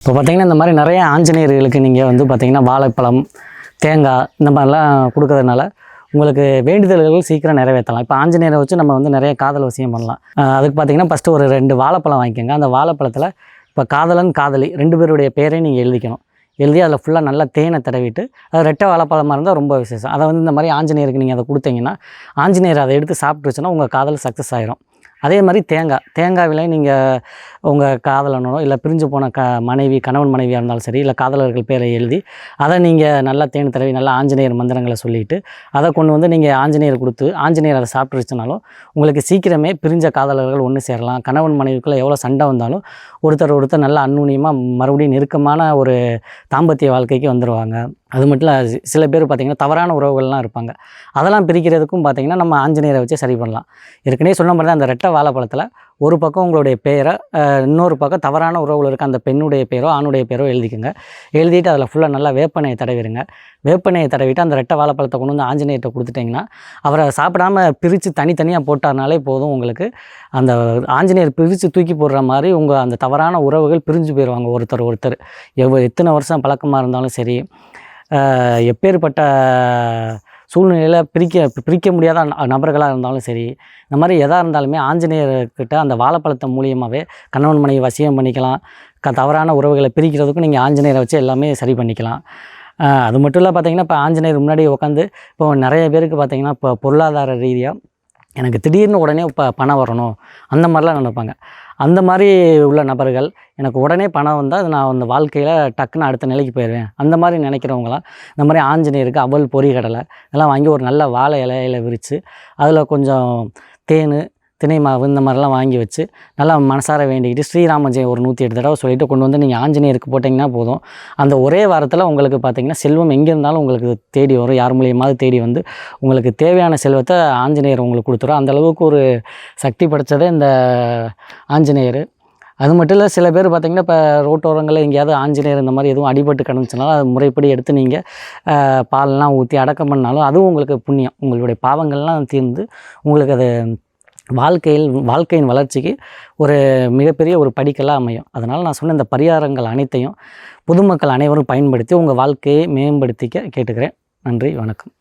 இப்போ பார்த்தீங்கன்னா இந்த மாதிரி நிறைய ஆஞ்சநேயர்களுக்கு நீங்கள் வந்து பார்த்தீங்கன்னா வாழைப்பழம், தேங்காய் இந்த மாதிரிலாம் கொடுக்கறதுனால உங்களுக்கு வேண்டுதல்கள் சீக்கிரம் நிறைவேற்றலாம். இப்போ ஆஞ்சநேயரை வச்சு நம்ம வந்து நிறைய காதல் விஷயம் பண்ணலாம். அதுக்கு பார்த்தீங்கன்னா ஃபஸ்ட்டு ஒரு 2 வாழைப்பழம் வாங்கிக்கோங்க. அந்த வாழைப்பழத்தில் இப்போ காதலன், காதலி 2 பேருடைய பேரையும் நீங்கள் எழுதிக்கணும். எழுதி அதில் ஃபுல்லாக நல்லா தேனை தடவிட்டு, அது ரெட்டை வாழைப்பழமாக இருந்தால் ரொம்ப விசேஷம். அதை வந்து இந்த மாதிரி ஆஞ்சநேயருக்கு நீங்கள் அதை கொடுத்தீங்கன்னா, ஆஞ்சநேயர் அதை எடுத்து சாப்பிட்டுருச்சுன்னா உங்கள் காதல் சக்ஸஸ் ஆயிரும். அதே மாதிரி தேங்காவிலையும் நீங்கள் உங்கள் காதலனோ இல்லை பிரிஞ்சு போன மனைவி, கணவன் மனைவியாக இருந்தாலும் சரி, இல்லை காதலர்கள் பேரை எழுதி அதை நீங்கள் நல்லா தேன் தடவி நல்லா ஆஞ்சநேயர் மந்திரங்களை சொல்லிவிட்டு அதை கொண்டு வந்து நீங்கள் ஆஞ்சநேயர் கொடுத்து ஆஞ்சநேயர் அதை சாப்பிட்டுருச்சுனாலும் உங்களுக்கு சீக்கிரமே பிரிஞ்ச காதலர்கள் ஒன்று சேரலாம். கணவன் மனைவிக்குள்ளே எவ்வளோ சண்டை வந்தாலும் ஒருத்தர் நல்லா அந்நுண்ணியமாக மறுபடியும் நெருக்கமான ஒரு தாம்பத்திய வாழ்க்கைக்கு வந்துடுவாங்க. அது மட்டும் இல்லை, சில பேர் பார்த்திங்கன்னா தவறான உறவுகள்லாம் இருப்பாங்க. அதெல்லாம் பிரிக்கிறதுக்கும் பார்த்திங்கன்னா நம்ம ஆஞ்சநேயரை வச்சு சரி பண்ணலாம். ஏற்கனவே சொன்ன மாதிரி தான் அந்த ரெட்டை வாழைப்பழத்தில் ஒரு பக்கம் உங்களுடைய பேரை, இன்னொரு பக்கம் தவறான உறவுகள் இருக்க அந்த பெண்ணுடைய பேரோ ஆணுடைய பேரோ எழுதிக்கோங்க. எழுதிட்டு அதில் ஃபுல்லாக நல்லா வேப்பெண்ணெயை தடவிடுங்க. வேப்பெண்ணெயை தடவிட்டு அந்த ரெட்டை வாழைப்பழத்தை கொண்டு வந்து ஆஞ்சநேயர்கிட்ட கொடுத்துட்டிங்கன்னா அவரை சாப்பிடாமல் பிரித்து தனித்தனியாக போட்டார்னாலே போதும். உங்களுக்கு அந்த ஆஞ்சநேயர் பிரித்து தூக்கி போடுற மாதிரி உங்கள் அந்த தவறான உறவுகள் பிரிஞ்சு போயிடுவாங்க. ஒருத்தர் எத்தனை வருஷம் பழக்கமாக இருந்தாலும் சரி, எப்பேற்பட்ட சூழ்நிலையில் பிரிக்க முடியாத நபர்களாக இருந்தாலும் சரி, இந்த மாதிரி எதாக இருந்தாலுமே ஆஞ்சநேயர்கிட்ட அந்த வாழைப்பழத்தை மூலியமாகவே கணவன் மனைவி வசியம் பண்ணிக்கலாம். தவறான உறவுகளை பிரிக்கிறதுக்கும் நீங்கள் ஆஞ்சநேயரை வச்சு எல்லாமே சரி பண்ணிக்கலாம். அது மட்டும் இல்லை, பார்த்திங்கன்னா இப்போ ஆஞ்சநேயர் முன்னாடி உட்காந்து இப்போ நிறைய பேருக்கு பார்த்திங்கன்னா இப்போ பொருளாதார ரீதியாக எனக்கு திடீர்னு உடனே இப்போ பணம் வரணும் அந்த மாதிரிலாம் நினைப்பாங்க. அந்த மாதிரி உள்ள நபர்கள் எனக்கு உடனே பணம் வந்தால் அது நான் அந்த வாழ்க்கையில் டக்குன்னு அடுத்த நிலைக்கு போயிடுவேன் அந்த மாதிரி நினைக்கிறவங்களாம் இந்த மாதிரி ஆஞ்சநேயருக்கு அவல், பொரிகடலை இதெல்லாம் வாங்கி ஒரு நல்ல வாழை இலையில் விரித்து அதில் கொஞ்சம் தேன், தினை மாவு இந்த மாதிரிலாம் வாங்கி வச்சு நல்லா மனசார வேண்டிக்கிட்டு ஸ்ரீராம ஜெயம் ஒரு 108 தடவை சொல்லிவிட்டு கொண்டு வந்து நீங்கள் ஆஞ்சநேயருக்கு போட்டிங்கன்னா போதும். அந்த ஒரே வாரத்தில் உங்களுக்கு பார்த்திங்கன்னா செல்வம் எங்கே இருந்தாலும் உங்களுக்கு தேடி வரும். யார் மூலியமாவது தேடி வந்து உங்களுக்கு தேவையான செல்வத்தை ஆஞ்சநேயர் உங்களுக்கு கொடுத்துரும். அந்தளவுக்கு ஒரு சக்தி படைத்ததே இந்த ஆஞ்சநேயர். அது மட்டும் இல்லை, சில பேர் பார்த்திங்கன்னா இப்போ ரோட்டோரங்களில் எங்கேயாவது ஆஞ்சநேயர் இந்த மாதிரி எதுவும் அடிபட்டு கிடந்துச்சுனாலும் அது முறைப்படி எடுத்து நீங்கள் பால்லாம் ஊற்றி அடக்கம் பண்ணாலும் அதுவும் உங்களுக்கு புண்ணியம். உங்களுடைய பாவங்கள்லாம் தீர்ந்து உங்களுக்கு அது வாழ்க்கையின் வளர்ச்சிக்கு ஒரு மிகப்பெரிய ஒரு படிக்கலாக அமையும். அதனால் நான் சொன்ன இந்த பரிகாரங்கள் அனைத்தையும் பொதுமக்கள் அனைவரும் பயன்படுத்தி உங்கள் வாழ்க்கையை மேம்படுத்திக்க கேட்டுக்கிறேன். நன்றி, வணக்கம்.